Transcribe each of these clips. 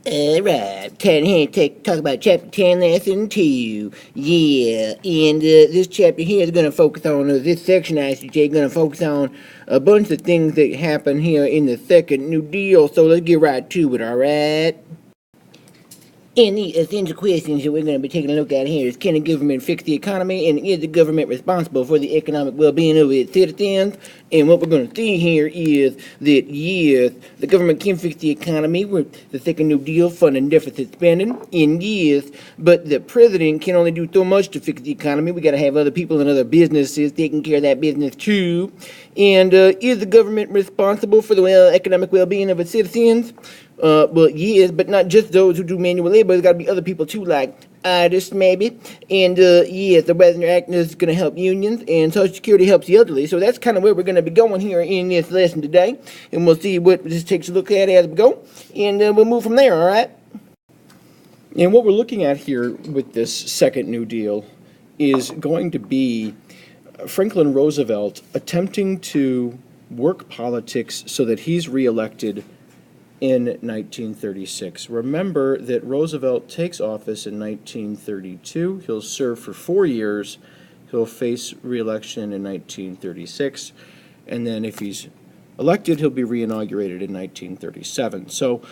Alright, time here to talk about chapter 10, lesson 2. Yeah, and this chapter here is going to focus on, this section I should say, going to focus on a bunch of things that happen here in the second New Deal, so let's get right to it, alright? And the essential questions that we're going to be taking a look at here is, can the government fix the economy, and is the government responsible for the economic well-being of its citizens? And what we're going to see here is that, yes, the government can fix the economy with the second New Deal, funding deficit spending, and yes, but the president can only do so much to fix the economy. We got to have other people and other businesses taking care of that business too. And is the government responsible for the economic well-being of its citizens? Well, yes, but not just those who do manual labor. There's got to be other people too, like artists maybe. And yes, the Western Act is going to help unions, and Social Security helps the elderly. So that's kind of where we're going to be going here in this lesson today. And we'll see what this takes a look at as we go. And we'll move from there, all right? And what we're looking at here with this second New Deal is going to be Franklin Roosevelt attempting to work politics so that he's reelected in 1936. Remember that Roosevelt takes office in 1932. He'll serve for 4 years. He'll face reelection in 1936. And then if he's elected, he'll be reinaugurated in 1937. So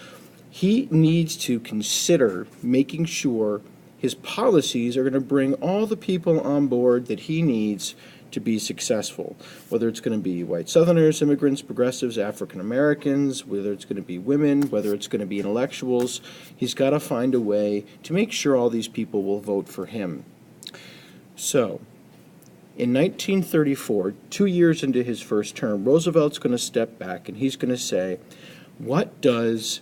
he needs to consider making sure his policies are going to bring all the people on board that he needs to be successful, whether it's going to be white Southerners, immigrants, progressives, African Americans, whether it's going to be women, whether it's going to be intellectuals. He's got to find a way to make sure all these people will vote for him. So, in 1934, 2 years into his first term, Roosevelt's going to step back and he's going to say, what does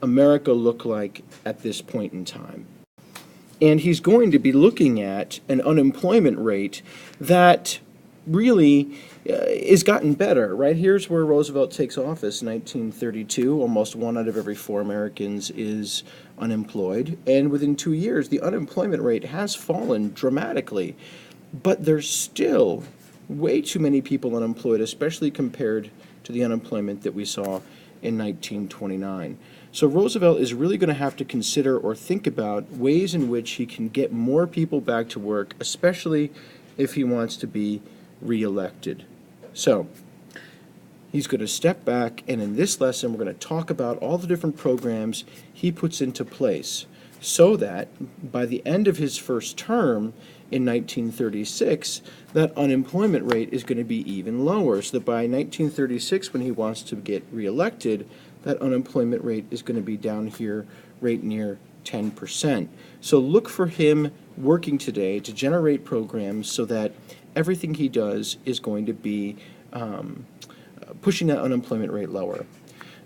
America look like at this point in time? And he's going to be looking at an unemployment rate that really is gotten better, right? Here's where Roosevelt takes office, 1932. Almost 1 out of every 4 Americans is unemployed. And within 2 years, the unemployment rate has fallen dramatically. But there's still way too many people unemployed, especially compared to the unemployment that we saw in 1929. So Roosevelt is really going to have to consider or think about ways in which he can get more people back to work, especially if he wants to be reelected. So he's going to step back, and in this lesson we're going to talk about all the different programs he puts into place so that by the end of his first term in 1936, that unemployment rate is going to be even lower, so that by 1936, when he wants to get reelected, that unemployment rate is going to be down here right near 10%. So look for him working today to generate programs so that everything he does is going to be pushing that unemployment rate lower.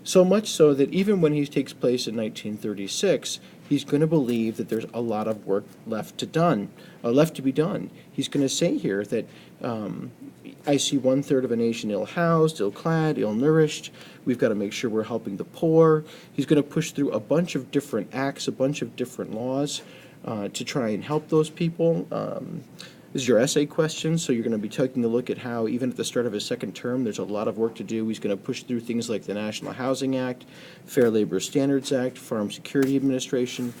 So much so that even when he takes place in 1936, he's going to believe that there's a lot of work left to be done. He's going to say here that I see 1/3 of a nation ill-housed, ill-clad, ill-nourished. We've got to make sure we're helping the poor. He's going to push through a bunch of different acts, a bunch of different laws to try and help those people. This is your essay question, so you're going to be taking a look at how, even at the start of his second term, there's a lot of work to do. He's going to push through things like the National Housing Act, Fair Labor Standards Act, Farm Security Administration,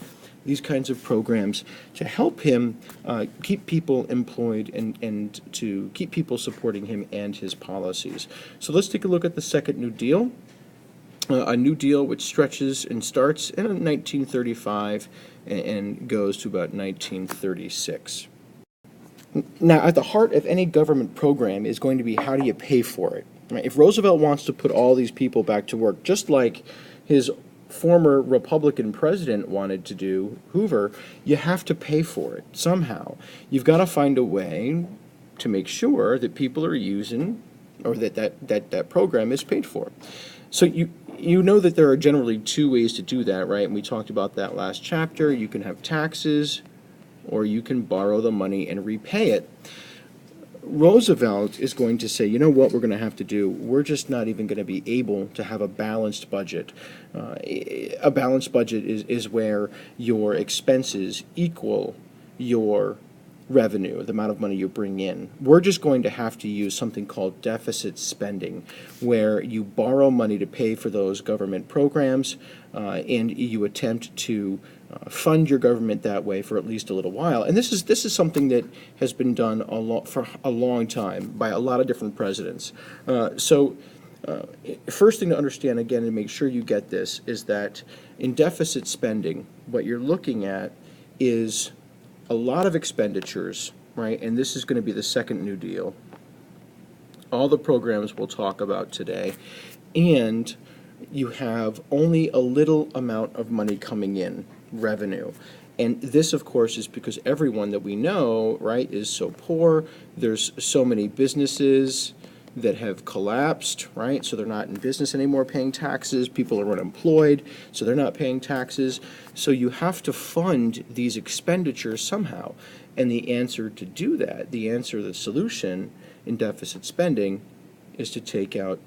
these kinds of programs to help him keep people employed and to keep people supporting him and his policies. So let's take a look at the second New Deal. A New Deal which stretches and starts in 1935 and goes to about 1936. Now, at the heart of any government program is going to be, how do you pay for it? Right? If Roosevelt wants to put all these people back to work, just like his former Republican president wanted to do, Hoover, you have to pay for it somehow. You've got to find a way to make sure that people are using, or that program is paid for. So you know that there are generally 2 ways to do that, right? And we talked about that last chapter. You can have taxes, or you can borrow the money and repay it. Roosevelt is going to say, you know what we're going to have to do? We're just not even going to be able to have a balanced budget. A balanced budget is where your expenses equal your revenue, the amount of money you bring in. We're just going to have to use something called deficit spending, where you borrow money to pay for those government programs, and you attempt to fund your government that way for at least a little while. And this is something that has been done for a long time by a lot of different presidents. First thing to understand, again, and make sure you get this, is that in deficit spending, what you're looking at is a lot of expenditures, right? And this is going to be the second New Deal. All the programs we'll talk about today. And you have only a little amount of money coming in, revenue. And this, of course, is because everyone that we know, right, is so poor. There's so many businesses that have collapsed, right? So they're not in business anymore paying taxes. People are unemployed, so they're not paying taxes. So you have to fund these expenditures somehow. And the answer to do that, the solution in deficit spending is to take out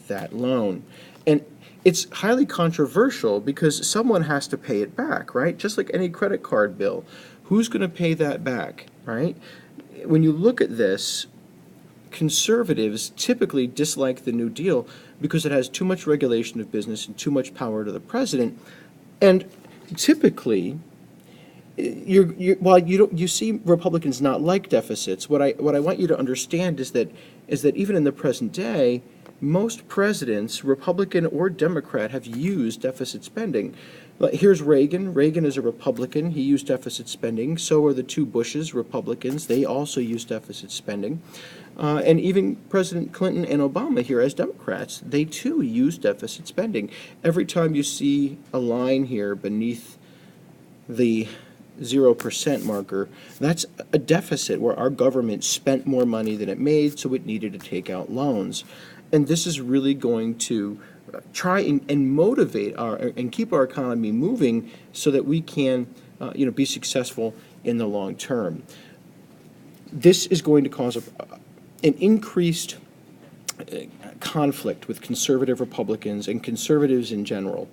that loan. And it's highly controversial because someone has to pay it back, right? Just like any credit card bill. Who's going to pay that back, right? When you look at this, conservatives typically dislike the New Deal because it has too much regulation of business and too much power to the president. And typically, while you see Republicans not like deficits, what I want you to understand is that even in the present day, most presidents, Republican or Democrat, have used deficit spending. Here's Reagan. Reagan is a Republican. He used deficit spending. So are the two Bushes, Republicans. They also used deficit spending. And even President Clinton and Obama here as Democrats, they too use deficit spending. Every time you see a line here beneath the 0% marker, that's a deficit where our government spent more money than it made, so it needed to take out loans. And this is really going to try and motivate and keep our economy moving so that we can be successful in the long term. This is going to cause an increased conflict with conservative Republicans and conservatives in general.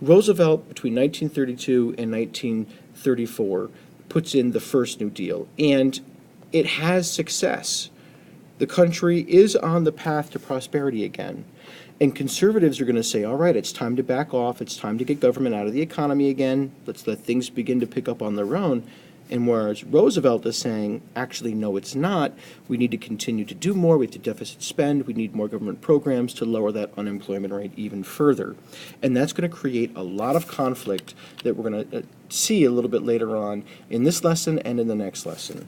Roosevelt, between 1932 and 1934, puts in the first New Deal, and it has success. The country is on the path to prosperity again. And conservatives are going to say, all right, it's time to back off. It's time to get government out of the economy again. Let's let things begin to pick up on their own. And whereas Roosevelt is saying, actually, no, it's not. We need to continue to do more. We have to deficit spend. We need more government programs to lower that unemployment rate even further. And that's going to create a lot of conflict that we're going to see a little bit later on in this lesson and in the next lesson.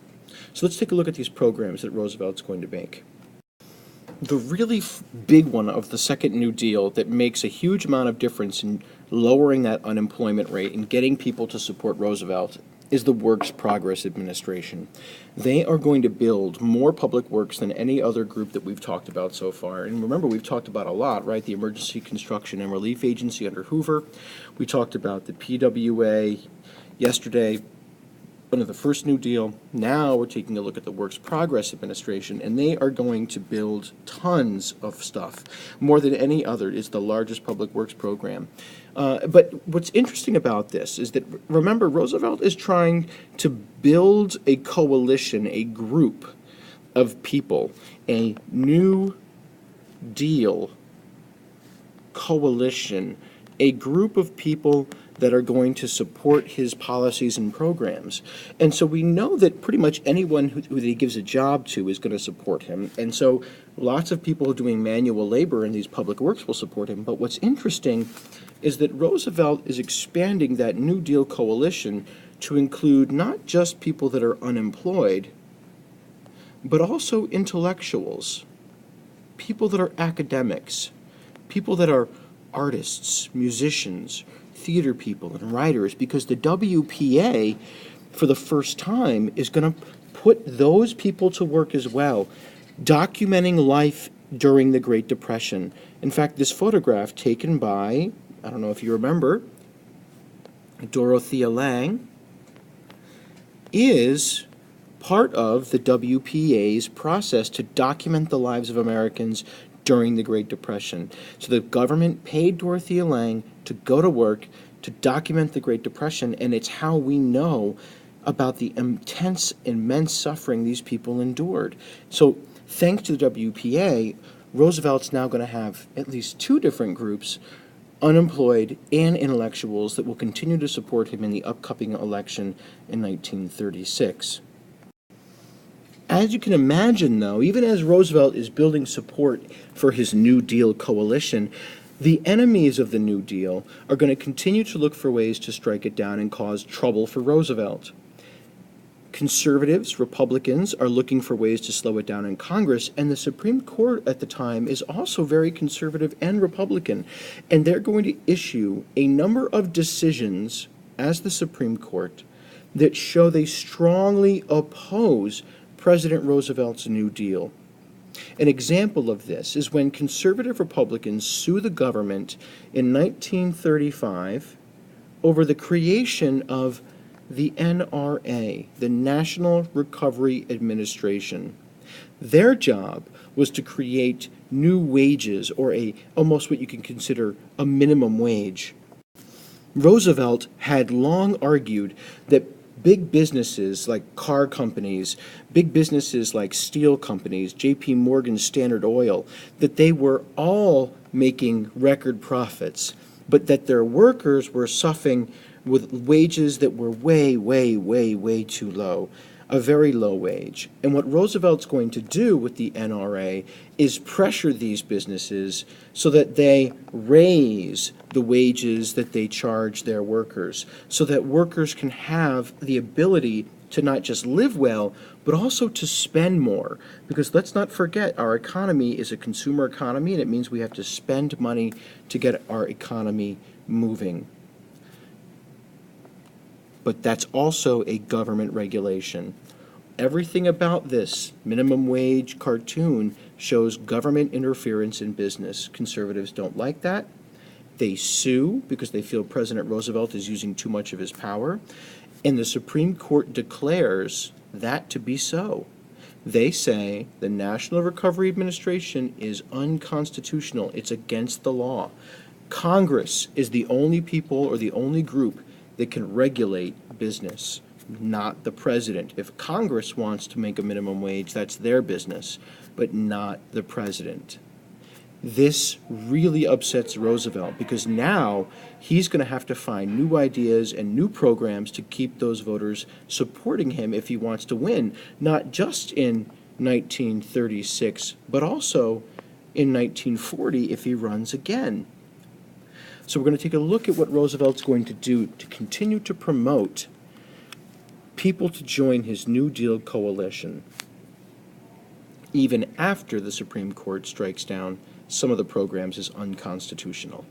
So let's take a look at these programs that Roosevelt's going to make. The really big one of the second New Deal that makes a huge amount of difference in lowering that unemployment rate and getting people to support Roosevelt is the Works Progress Administration. They are going to build more public works than any other group that we've talked about so far. And remember, we've talked about a lot, right? The Emergency Construction and Relief Agency under Hoover. We talked about the PWA yesterday, under the first New Deal. Now we're taking a look at the Works Progress Administration, and they are going to build tons of stuff, more than any other. It's the largest public works program. But what's interesting about this is that, remember, Roosevelt is trying to build a coalition, a group of people, a New Deal coalition, a group of people that are going to support his policies and programs. And so we know that pretty much anyone who he gives a job to is going to support him. And so lots of people doing manual labor in these public works will support him. But what's interesting is that Roosevelt is expanding that New Deal coalition to include not just people that are unemployed, but also intellectuals, people that are academics, people that are artists, musicians, theater people, and writers, because the WPA, for the first time, is going to put those people to work as well, documenting life during the Great Depression. In fact, this photograph taken by, I don't know if you remember, Dorothea Lange, is part of the WPA's process to document the lives of Americans during the Great Depression. So the government paid Dorothea Lange to go to work to document the Great Depression, and it's how we know about the intense, immense suffering these people endured. So, thanks to the WPA, Roosevelt's now going to have at least two different groups, unemployed and intellectuals, that will continue to support him in the upcoming election in 1936. As you can imagine, though, even as Roosevelt is building support for his New Deal coalition, the enemies of the New Deal are going to continue to look for ways to strike it down and cause trouble for Roosevelt. Conservatives, Republicans, are looking for ways to slow it down in Congress, and the Supreme Court at the time is also very conservative and Republican, and they're going to issue a number of decisions as the Supreme Court that show they strongly oppose President Roosevelt's New Deal. An example of this is when conservative Republicans sue the government in 1935 over the creation of the NRA, the National Recovery Administration. Their job was to create new wages, or almost what you can consider a minimum wage. Roosevelt had long argued that big businesses like car companies, big businesses like steel companies, J.P. Morgan, Standard Oil, that they were all making record profits, but that their workers were suffering with wages that were way, way, way, way too low, a very low wage. And what Roosevelt's going to do with the NRA is pressure these businesses so that they raise the wages that they charge their workers, so that workers can have the ability to not just live well, but also to spend more. Because let's not forget, our economy is a consumer economy, and it means we have to spend money to get our economy moving. But that's also a government regulation. Everything about this minimum wage cartoon shows government interference in business. Conservatives don't like that. They sue because they feel President Roosevelt is using too much of his power, and the Supreme Court declares that to be so. They say the National Recovery Administration is unconstitutional. It's against the law. Congress is the only people or the only group that can regulate business, not the president. If Congress wants to make a minimum wage, that's their business, but not the president. This really upsets Roosevelt because now he's going to have to find new ideas and new programs to keep those voters supporting him if he wants to win, not just in 1936, but also in 1940 if he runs again. So we're going to take a look at what Roosevelt's going to do to continue to promote people to join his New Deal coalition, even after the Supreme Court strikes down some of the programs as unconstitutional.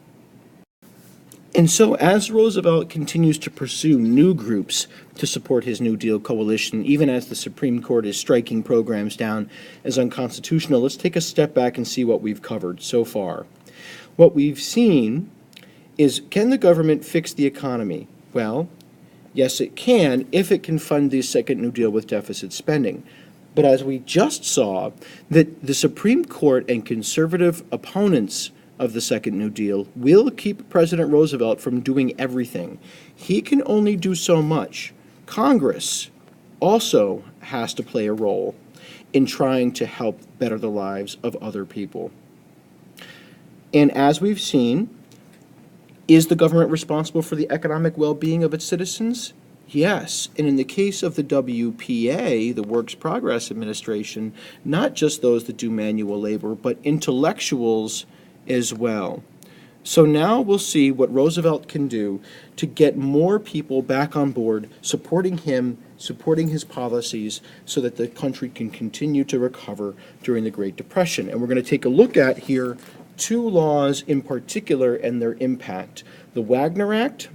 And so as Roosevelt continues to pursue new groups to support his New Deal coalition, even as the Supreme Court is striking programs down as unconstitutional, let's take a step back and see what we've covered so far. What we've seen is, can the government fix the economy? Well, yes, it can if it can fund the second New Deal with deficit spending. But as we just saw, that the Supreme Court and conservative opponents of the second New Deal will keep President Roosevelt from doing everything. He can only do so much. Congress also has to play a role in trying to help better the lives of other people. And as we've seen, is the government responsible for the economic well-being of its citizens? Yes, and in the case of the WPA, the Works Progress Administration, not just those that do manual labor, but intellectuals as well. So now we'll see what Roosevelt can do to get more people back on board, supporting him, supporting his policies, so that the country can continue to recover during the Great Depression. And we're going to take a look at here two laws in particular and their impact. The Wagner Act,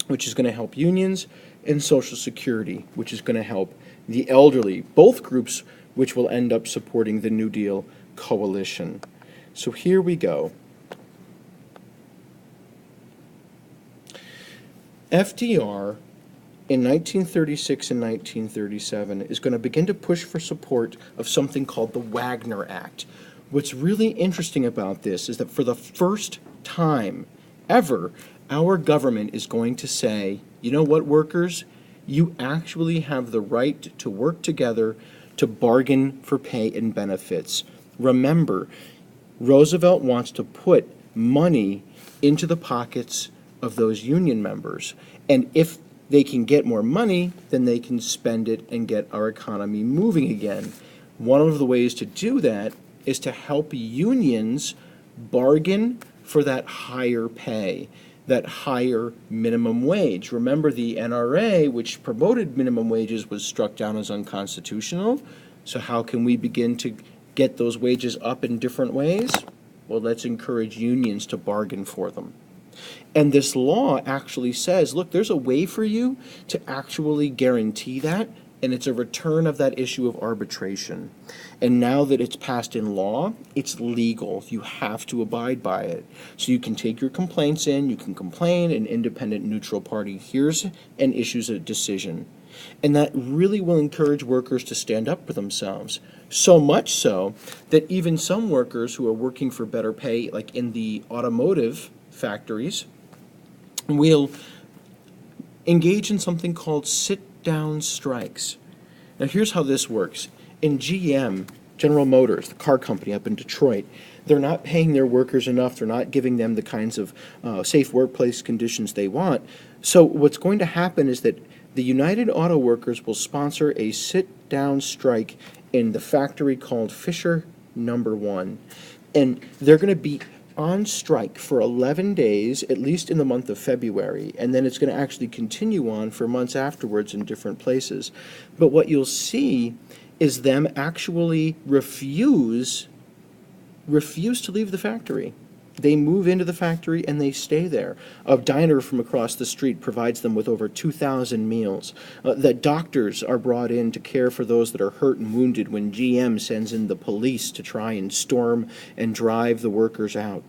which is going to help unions, and Social Security, which is going to help the elderly, both groups which will end up supporting the New Deal coalition. So here we go. FDR in 1936 and 1937 is going to begin to push for support of something called the Wagner Act. What's really interesting about this is that for the first time ever, our government is going to say, you know what, workers, You actually have the right to work together to bargain for pay and benefits. Remember, Roosevelt wants to put money into the pockets of those union members. And if they can get more money, then they can spend it and get our economy moving again. One of the ways to do that is to help unions bargain for that higher pay, that higher minimum wage. Remember, the NRA, which promoted minimum wages, was struck down as unconstitutional. So how can we begin to get those wages up in different ways? Well, let's encourage unions to bargain for them. And this law actually says, look, there's a way for you to actually guarantee that, and it's a return of that issue of arbitration. And now that it's passed in law, it's legal. You have to abide by it. So you can take your complaints in, you can complain, an independent neutral party hears and issues a decision. And that really will encourage workers to stand up for themselves. So much so that even some workers who are working for better pay, like in the automotive factories, will engage in something called sit-down strikes. Now here's how this works. In GM, General Motors, the car company up in Detroit, they're not paying their workers enough. They're not giving them the kinds of safe workplace conditions they want. So what's going to happen is that the United Auto Workers will sponsor a sit-down strike in the factory called Fisher Number 1. And they're going to be on strike for 11 days, at least in the month of February, and then it's going to actually continue on for months afterwards in different places. But what you'll see is them actually refuse to leave the factory. They move into the factory and they stay there. A diner from across the street provides them with over 2,000 meals. The doctors are brought in to care for those that are hurt and wounded when GM sends in the police to try and storm and drive the workers out.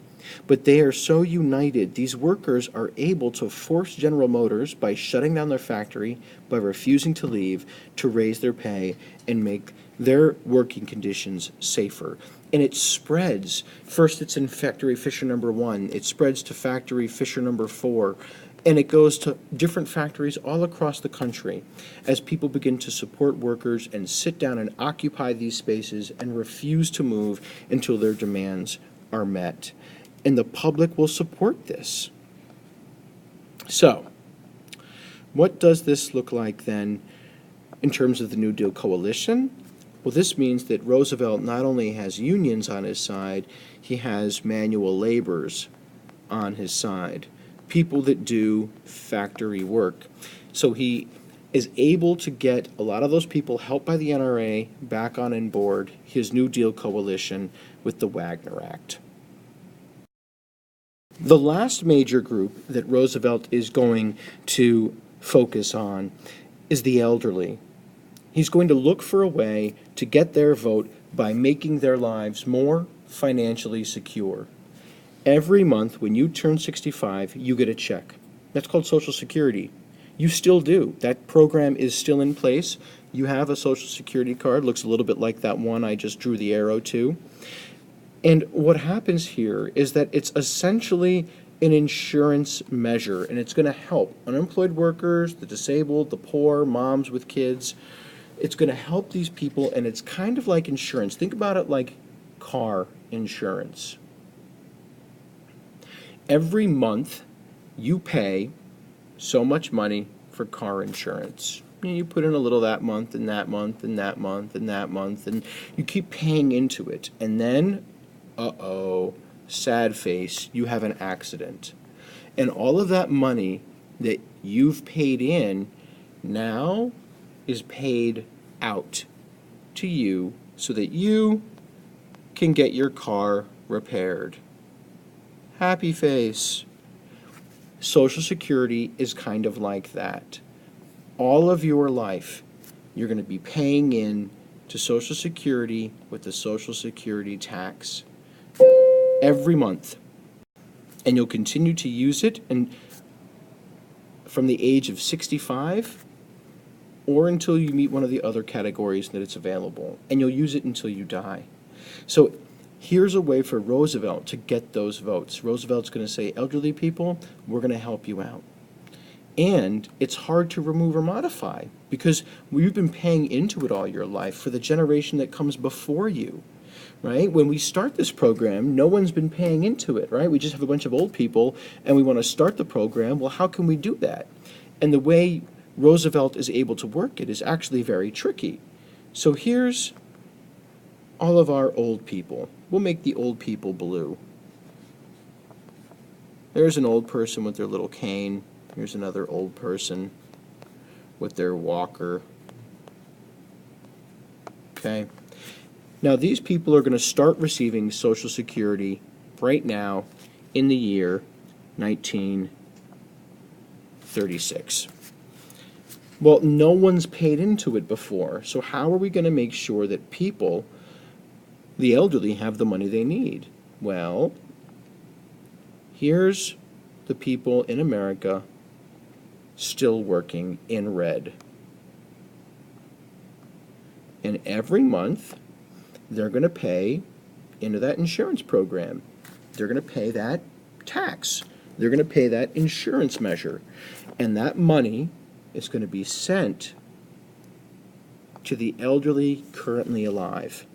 But they are so united, these workers are able to force General Motors, by shutting down their factory, by refusing to leave, to raise their pay and make their working conditions safer. And it spreads. First it's in factory Fisher Number 1, it spreads to factory Fisher Number 4, and it goes to different factories all across the country as people begin to support workers and sit down and occupy these spaces and refuse to move until their demands are met. And the public will support this. So, what does this look like then in terms of the New Deal coalition? Well, this means that Roosevelt not only has unions on his side, he has manual laborers on his side, people that do factory work. So he is able to get a lot of those people, helped by the NRA, back on board his New Deal coalition with the Wagner Act. The last major group that Roosevelt is going to focus on is the elderly. He's going to look for a way to get their vote by making their lives more financially secure. Every month when you turn 65, you get a check. That's called Social Security. You still do. That program is still in place. You have a Social Security card, looks a little bit like that one I just drew the arrow to. And what happens here is that it's essentially an insurance measure, and it's going to help unemployed workers, the disabled, the poor, moms with kids. It's going to help these people, and it's kind of like insurance. Think about it like car insurance. Every month, you pay so much money for car insurance. You put in a little that month, and that month, and that month, and that month, and you keep paying into it. And then, sad face, you have an accident. And all of that money that you've paid in now is paid out to you so that you can get your car repaired. Happy face. Social Security is kind of like that. All of your life, you're going to be paying in to Social Security with the Social Security tax every month. And you'll continue to use it and from the age of 65 or until you meet one of the other categories that it's available. And you'll use it until you die. So here's a way for Roosevelt to get those votes. Roosevelt's going to say, elderly people, we're going to help you out. And it's hard to remove or modify because you've been paying into it all your life for the generation that comes before you, right? When we start this program, no one's been paying into it, right? We just have a bunch of old people and we want to start the program. Well, how can we do that? And the way Roosevelt is able to work it is actually very tricky. So here's all of our old people. We'll make the old people blue. There's an old person with their little cane. Here's another old person with their walker. Okay. Now these people are going to start receiving Social Security right now in the year 1936. Well, no one's paid into it before, so how are we going to make sure that people, the elderly, have the money they need? Well, here's the people in America still working in red. And every month, they're going to pay into that insurance program. They're going to pay that tax. They're going to pay that insurance measure. And that money is going to be sent to the elderly currently alive.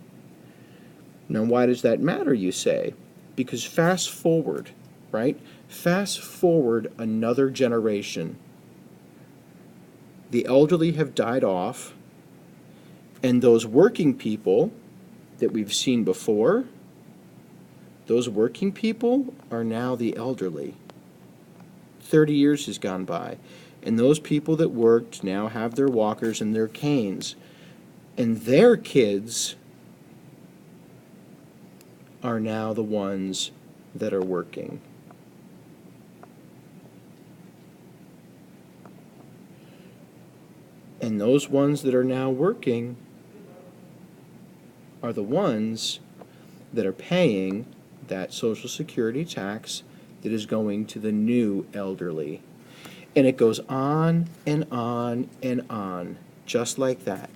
Now, why does that matter, you say? Because fast forward, right? Fast forward another generation. The elderly have died off, and those working people that we've seen before, those working people are now the elderly. 30 years has gone by, and those people that worked now have their walkers and their canes, and their kids are now the ones that are working. And those ones that are now working are the ones that are paying that Social Security tax that is going to the new elderly. And it goes on and on and on, just like that.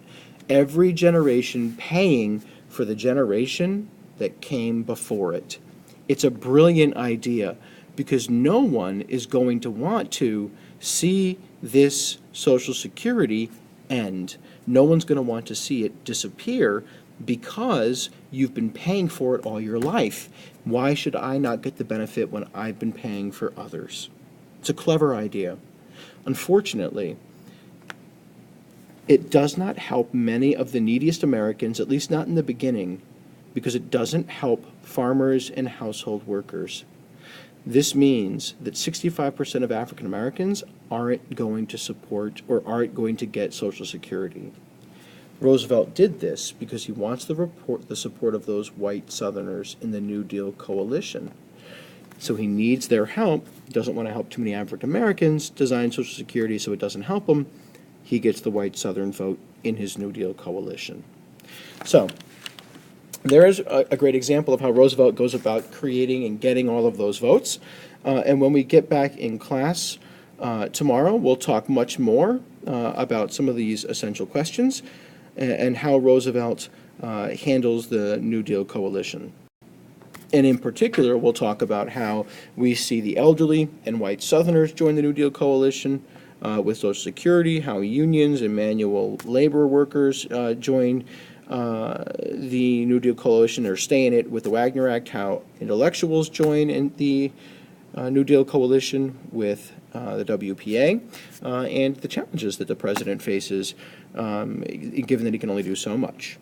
Every generation paying for the generation that came before it. It's a brilliant idea because no one is going to want to see this Social Security end. No one's going to want to see it disappear because you've been paying for it all your life. Why should I not get the benefit when I've been paying for others? It's a clever idea. Unfortunately, it does not help many of the neediest Americans, at least not in the beginning, because it doesn't help farmers and household workers. This means that 65% of African Americans aren't going to support or aren't going to get Social Security. Roosevelt did this because he wants the support of those white Southerners in the New Deal coalition. So he needs their help, doesn't want to help too many African Americans design Social Security so it doesn't help them. He gets the white Southern vote in his New Deal coalition. So there is a great example of how Roosevelt goes about creating and getting all of those votes. And when we get back in class tomorrow, we'll talk much more about some of these essential questions and how Roosevelt handles the New Deal coalition. And in particular, we'll talk about how we see the elderly and white Southerners join the New Deal coalition with Social Security, how unions and manual labor workers join the New Deal coalition or stay in it with the Wagner Act, how intellectuals join in the New Deal coalition with the WPA, and the challenges that the president faces, given that he can only do so much.